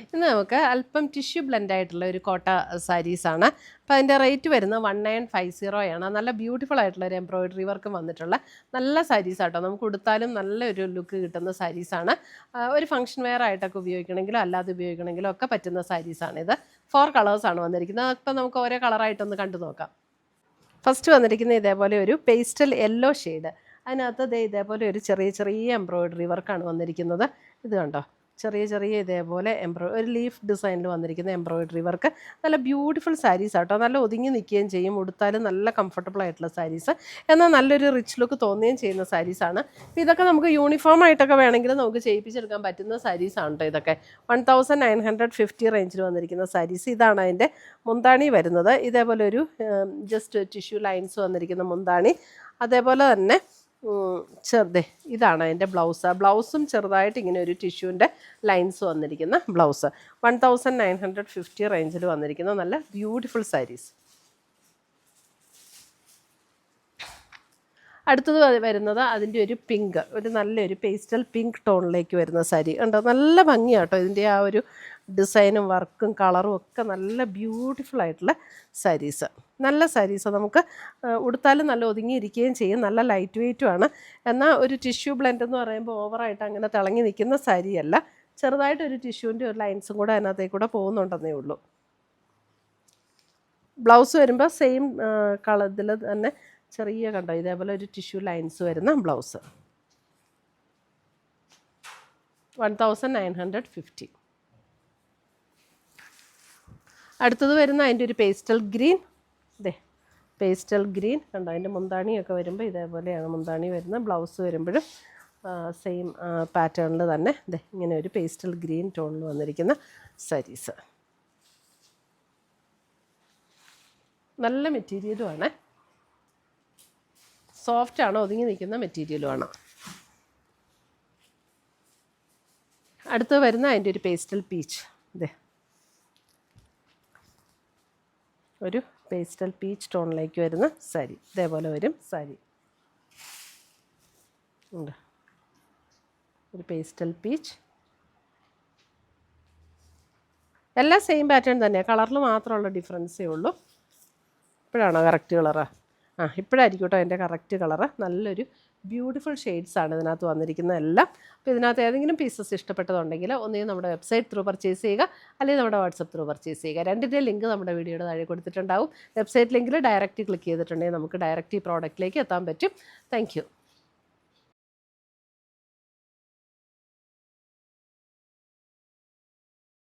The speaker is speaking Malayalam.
ഇന്ന് നമുക്ക് അല്പം ടിഷ്യൂ ബ്ലെൻഡായിട്ടുള്ള ഒരു കോട്ട സാരീസാണ്. അപ്പോൾ അതിൻ്റെ റേറ്റ് വരുന്നത് 1950 ആണ്. നല്ല ബ്യൂട്ടിഫുൾ ആയിട്ടുള്ള ഒരു എംബ്രോയിഡറി വർക്കും വന്നിട്ടുള്ള നല്ല സാരീസാട്ടോ. നമുക്ക് ഉടുത്താലും നല്ലൊരു ലുക്ക് കിട്ടുന്ന സാരീസാണ്. ഒരു ഫംഗ്ഷൻ വെയർ ആയിട്ടൊക്കെ ഉപയോഗിക്കണമെങ്കിലോ അല്ലാതെ ഉപയോഗിക്കണമെങ്കിലോ ഒക്കെ പറ്റുന്ന സാരീസാണിത്. 4 കളേഴ്സാണ് വന്നിരിക്കുന്നത്. അപ്പോൾ നമുക്ക് ഓരോ കളറായിട്ടൊന്ന് കണ്ടു നോക്കാം. ഫസ്റ്റ് വന്നിരിക്കുന്നത് ഇതേപോലെ ഒരു പേസ്റ്റൽ യെല്ലോ ഷെയ്ഡ്. അതിനകത്ത് ഇതേപോലെ ഒരു ചെറിയ ചെറിയ എംബ്രോയിഡറി വർക്കാണ് വന്നിരിക്കുന്നത്. ഇത് കണ്ടോ, ചെറിയ ചെറിയ ഇതേപോലെ ഒരു ലീഫ് ഡിസൈനിൽ വന്നിരിക്കുന്ന എംബ്രോയിഡറി വർക്ക്. നല്ല ബ്യൂട്ടിഫുൾ സാരീസ് ആട്ടോ. നല്ല ഒതുങ്ങി നിൽക്കുകയും ചെയ്യും, ഉടുത്താലും നല്ല കംഫർട്ടബിൾ ആയിട്ടുള്ള സാരീസ്, എന്നാൽ നല്ലൊരു റിച്ച് ലുക്ക് തോന്നുകയും ചെയ്യുന്ന സാരീസാണ്. ഇതൊക്കെ നമുക്ക് യൂണിഫോം ആയിട്ടൊക്കെ വേണമെങ്കിൽ നമുക്ക് ചെയ്യിപ്പിച്ചെടുക്കാൻ പറ്റുന്ന സാരീസാണ് കേട്ടോ. ഇതൊക്കെ 1950 റേഞ്ചിൽ വന്നിരിക്കുന്ന സാരീസ്. ഇതാണ് അതിൻ്റെ മുന്താണി വരുന്നത്. ഇതേപോലെ ഒരു ജസ്റ്റ് ടിഷ്യൂ ലൈൻസ് വന്നിരിക്കുന്ന മുന്താണി. അതേപോലെ തന്നെ ഇതാണ് അതിൻ്റെ ബ്ലൗസും ചെറുതായിട്ട് ഇങ്ങനെ ഒരു ടിഷ്യൂവിൻ്റെ ലൈൻസ് വന്നിരിക്കുന്ന ബ്ലൗസ്. 1950 റേഞ്ചിൽ വന്നിരിക്കുന്ന നല്ല ബ്യൂട്ടിഫുൾ സാരീസ്. അടുത്തത് വരുന്നത് അതിൻ്റെ ഒരു പിങ്ക്, ഒരു നല്ലൊരു പേസ്റ്റൽ പിങ്ക് ടോണിലേക്ക് വരുന്ന സാരി ഉണ്ടോ. നല്ല ഭംഗിയാട്ടോ ഇതിൻ്റെ ആ ഒരു ഡിസൈനും വർക്കും കളറും ഒക്കെ. നല്ല ബ്യൂട്ടിഫുൾ ആയിട്ടുള്ള സാരീസ്, നല്ല സാരീസ്. നമുക്ക് ഉടുത്താലും നല്ല ഒതുങ്ങിയിരിക്കുകയും ചെയ്യും. നല്ല ലൈറ്റ് വെയ്റ്റുമാണ്. എന്നാൽ ഒരു ടിഷ്യൂ ബ്ലെൻഡ് എന്ന് പറയുമ്പോൾ ഓവറായിട്ട് അങ്ങനെ തിളങ്ങി നിൽക്കുന്ന സാരിയല്ല. ചെറുതായിട്ടൊരു ടിഷ്യൂവിൻ്റെ ഒരു ലൈൻസും കൂടെ അതിനകത്തേക്കൂടെ പോകുന്നുണ്ടെന്നേ ഉള്ളൂ. ബ്ലൗസ് വരുമ്പോൾ സെയിം കളറിൽ തന്നെ ചെറിയ കണ്ടോ ഇതേപോലെ ഒരു ടിഷ്യൂ ലൈൻസ് വരുന്ന ബ്ലൗസ്. 1950. അടുത്തത് വരുന്ന അതിൻ്റെ ഒരു പേസ്റ്റൽ ഗ്രീൻ. പേസ്റ്റൽ ഗ്രീൻ കണ്ടോ, അതിൻ്റെ മുന്താണിയൊക്കെ വരുമ്പോൾ ഇതേപോലെയാണ് മുന്താണി വരുന്നത്. ബ്ലൗസ് വരുമ്പോഴും സെയിം പാറ്റേണിൽ തന്നെ ഇങ്ങനെ ഒരു പേസ്റ്റൽ ഗ്രീൻ ടോണിൽ വന്നിരിക്കുന്ന സാരീസ്. നല്ല മെറ്റീരിയലുമാണ്, സോഫ്റ്റാണ്, ഒതുങ്ങി നിൽക്കുന്ന മെറ്റീരിയലുമാണ്. അടുത്ത് വരുന്ന അതിൻ്റെ ഒരു പേസ്റ്റൽ പീച്ച്. ഒരു പേസ്റ്റൽ പീച്ച് ടോണിലേക്ക് വരുന്ന സാരി. ഇതേപോലെ വരും സാരി. ഉണ്ട് ഒരു പേസ്റ്റൽ പീച്ച്. എല്ലാം സെയിം പാറ്റേൺ തന്നെയാണ്, കളറിൽ മാത്രമുള്ള ഡിഫറൻസേ ഉള്ളൂ. ഇപ്പോഴാണോ കറക്റ്റ് കളറ്? ഇപ്പോഴായിരിക്കും കേട്ടോ എൻ്റെ കറക്റ്റ് കളറ്. നല്ലൊരു ബ്യൂട്ടിഫുൾ ഷെയ്ഡ്സാണ് ഇതിനകത്ത് വന്നിരിക്കുന്നത് എല്ലാം. അപ്പോൾ ഇതിനകത്ത് ഏതെങ്കിലും പീസസ് ഇഷ്ടപ്പെട്ടതുണ്ടെങ്കിൽ ഒന്നുകിൽ നമ്മുടെ വെബ്സൈറ്റ് ത്രൂ പർച്ചേസ് ചെയ്യുക, അല്ലെങ്കിൽ നമ്മുടെ വാട്സപ്പ് ത്രൂ പർച്ചേസ് ചെയ്യുക. രണ്ടിൻ്റെ ലിങ്ക് നമ്മുടെ വീഡിയോയുടെ താഴെ കൊടുത്തിട്ടുണ്ടാവും. വെബ്സൈറ്റ് ലിങ്കിൽ ഡയറക്റ്റ് ക്ലിക്ക് ചെയ്തിട്ടുണ്ടെങ്കിൽ നമുക്ക് ഡയറക്റ്റ് ഈ പ്രോഡക്റ്റിലേക്ക് എത്താൻ പറ്റും. താങ്ക്